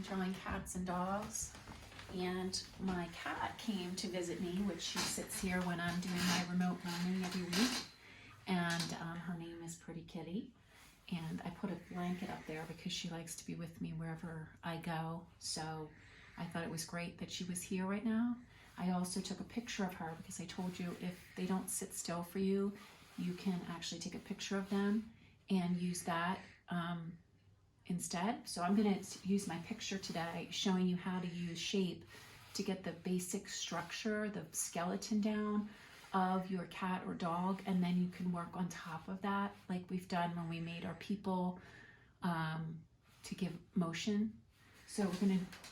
I'm drawing cats and dogs, and my cat came to visit me, which she sits here when I'm doing my remote learning every week, and her name is Pretty Kitty, and I put a blanket up there because she likes to be with me wherever I go, so I thought it was great that she was here right now. I also took a picture of her because I told you if they don't sit still for you, you can actually take a picture of them and use that instead. So I'm going to use my picture today showing you how to use shape to get the basic structure, the skeleton down of your cat or dog, and then you can work on top of that like we've done when we made our people to give motion. So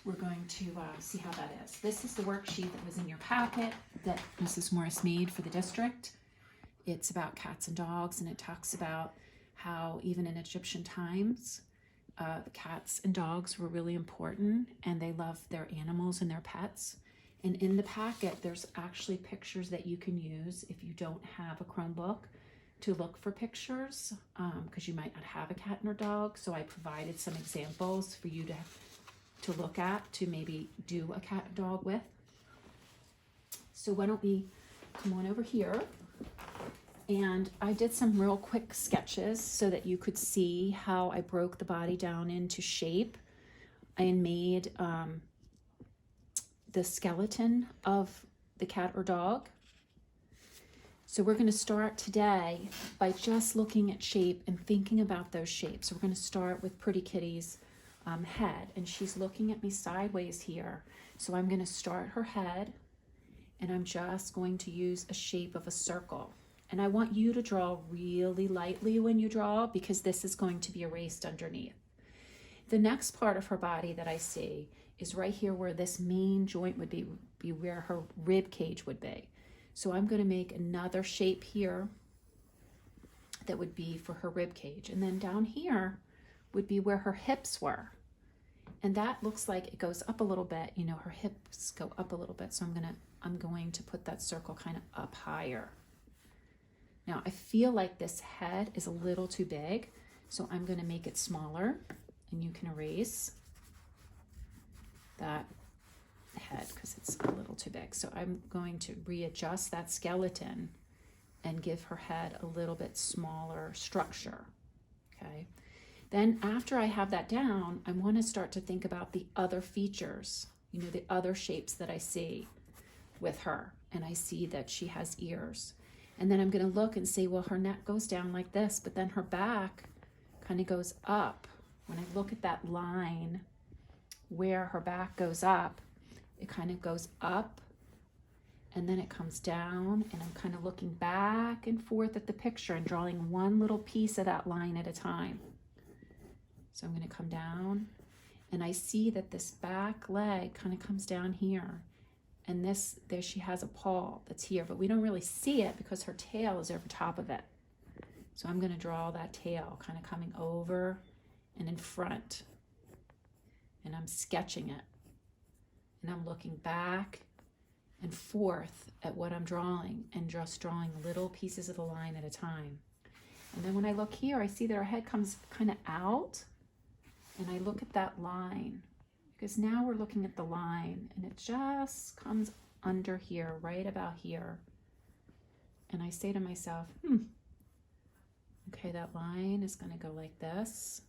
we're going to see how that is. This is the worksheet that was in your packet that Mrs. Morris made for the district. It's about cats and dogs, and it talks about how even in Egyptian times, the cats and dogs were really important, and they loved their animals and their pets. And in the packet, there's actually pictures that you can use if you don't have a Chromebook to look for pictures, because you might not have a cat and a dog. So I provided some examples for you to look at to maybe do a cat and dog with. So why don't we come on over here. And I did some real quick sketches so that you could see how I broke the body down into shape and made the skeleton of the cat or dog. So we're going to start today by just looking at shape and thinking about those shapes. So we're going to start with Pretty Kitty's head, and she's looking at me sideways here. So I'm going to start her head, and I'm just going to use a shape of a circle. And I want you to draw really lightly when you draw, because this is going to be erased underneath. The next part of her body that I see is right here where this main joint would be where her rib cage would be. So I'm going to make another shape here that would be for her rib cage. And then down here would be where her hips were. And that looks like it goes up a little bit. You know, her hips go up a little bit. So I'm going to put that circle kind of up higher. Now I feel like this head is a little too big, so I'm going to make it smaller, and you can erase that head because it's a little too big. So I'm going to readjust that skeleton and give her head a little bit smaller structure. Okay. Then after I have that down, I want to start to think about the other features, you know, the other shapes that I see with her. And I see that she has ears. And then I'm going to look and say, well, her neck goes down like this, but then her back kind of goes up. When I look at that line where her back goes up, it kind of goes up and then it comes down, and I'm kind of looking back and forth at the picture and drawing one little piece of that line at a time. So I'm going to come down, and I see that this back leg kind of comes down here. And there she has a paw that's here, but we don't really see it because her tail is over top of it. So I'm going to draw that tail kind of coming over and in front. And I'm sketching it. And I'm looking back and forth at what I'm drawing and just drawing little pieces of the line at a time. And then when I look here, I see that her head comes kind of out, and I look at that line. Because now we're looking at the line, and it just comes under here, right about here. And I say to myself, okay, that line is going to go like this.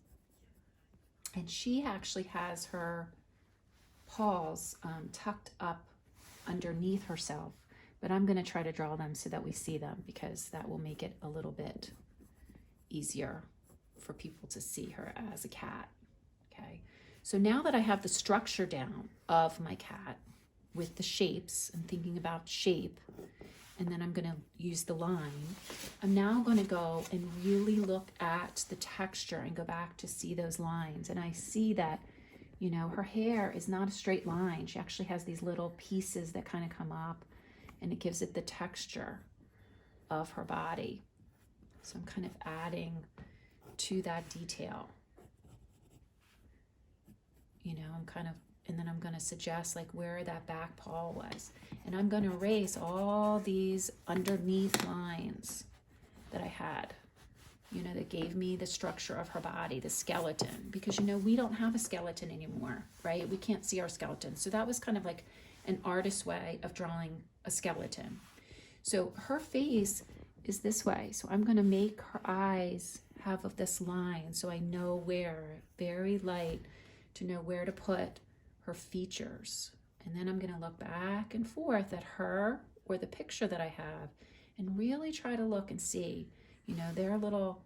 And she actually has her paws tucked up underneath herself. But I'm going to try to draw them so that we see them, because that will make it a little bit easier for people to see her as a cat. Okay. So now that I have the structure down of my cat with the shapes and thinking about shape, and then I'm going to use the line, I'm now going to go and really look at the texture and go back to see those lines. And I see that, you know, her hair is not a straight line. She actually has these little pieces that kind of come up, and it gives it the texture of her body. So I'm kind of adding to that detail. You know, and then I'm going to suggest like where that back paw was. And I'm going to erase all these underneath lines that I had. you know, that gave me the structure of her body, the skeleton, because, you know, we don't have a skeleton anymore, right? We can't see our skeleton. So that was kind of like an artist's way of drawing a skeleton. So her face is this way. So I'm going to make her eyes have of this line, so I know where, very light, to know where to put her features. And then I'm going to look back and forth at her or the picture that I have and really try to look and see, you know, their little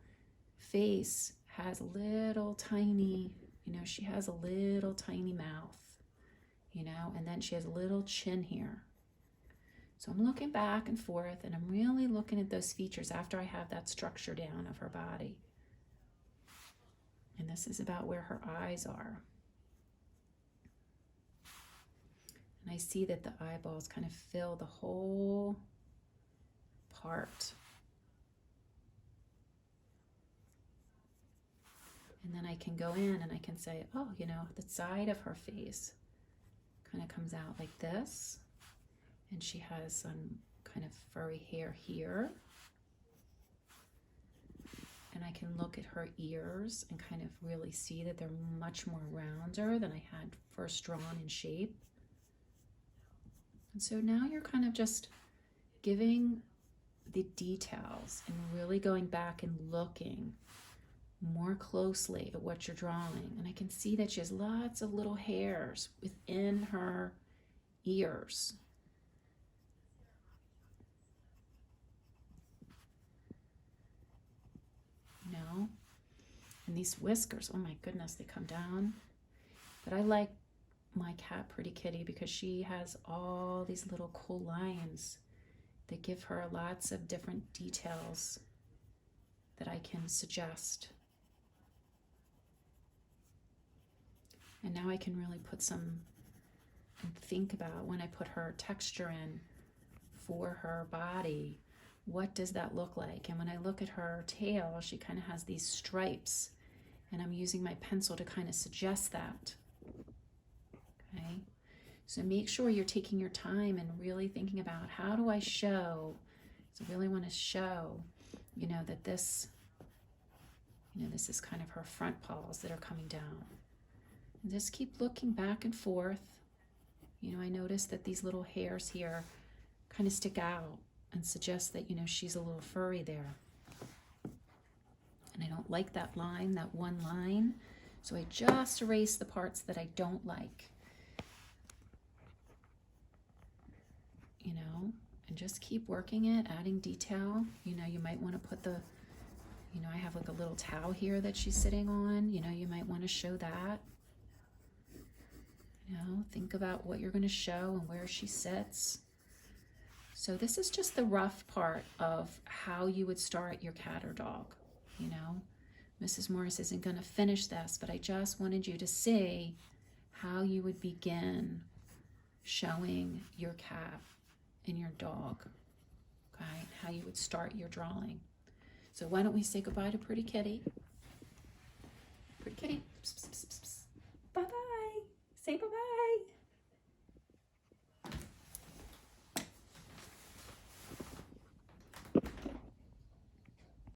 face has a little tiny, you know, she has a little tiny mouth, you know, and then she has a little chin here. So I'm looking back and forth, and I'm really looking at those features after I have that structure down of her body. And this is about where her eyes are. And I see that the eyeballs kind of fill the whole part. And then I can go in and I can say, oh, you know, the side of her face kind of comes out like this. And she has some kind of furry hair here. And I can look at her ears and kind of really see that they're much more rounder than I had first drawn in shape. And so now you're kind of just giving the details and really going back and looking more closely at what you're drawing. And I can see that she has lots of little hairs within her ears. You know? And these whiskers, oh my goodness, they come down. But I like my cat, Pretty Kitty, because she has all these little cool lines that give her lots of different details that I can suggest. And now I can really put some and think about when I put her texture in for her body, what does that look like? And when I look at her tail, she kind of has these stripes, and I'm using my pencil to kind of suggest that. Okay, so make sure you're taking your time and really thinking about, how do I show? So I really want to show, you know, that this, you know, this is kind of her front paws that are coming down. And just keep looking back and forth. You know, I notice that these little hairs here kind of stick out and suggest that, you know, she's a little furry there. And I don't like that line, that one line. So I just erase the parts that I don't like. You know, and just keep working it, adding detail. You know, you might want to put the, you know, I have like a little towel here that she's sitting on. You know, you might want to show that. You know, think about what you're going to show and where she sits. So this is just the rough part of how you would start your cat or dog. You know, Mrs. Morris isn't going to finish this, but I just wanted you to see how you would begin showing your cat and your dog, okay? How you would start your drawing. So why don't we say goodbye to Pretty Kitty?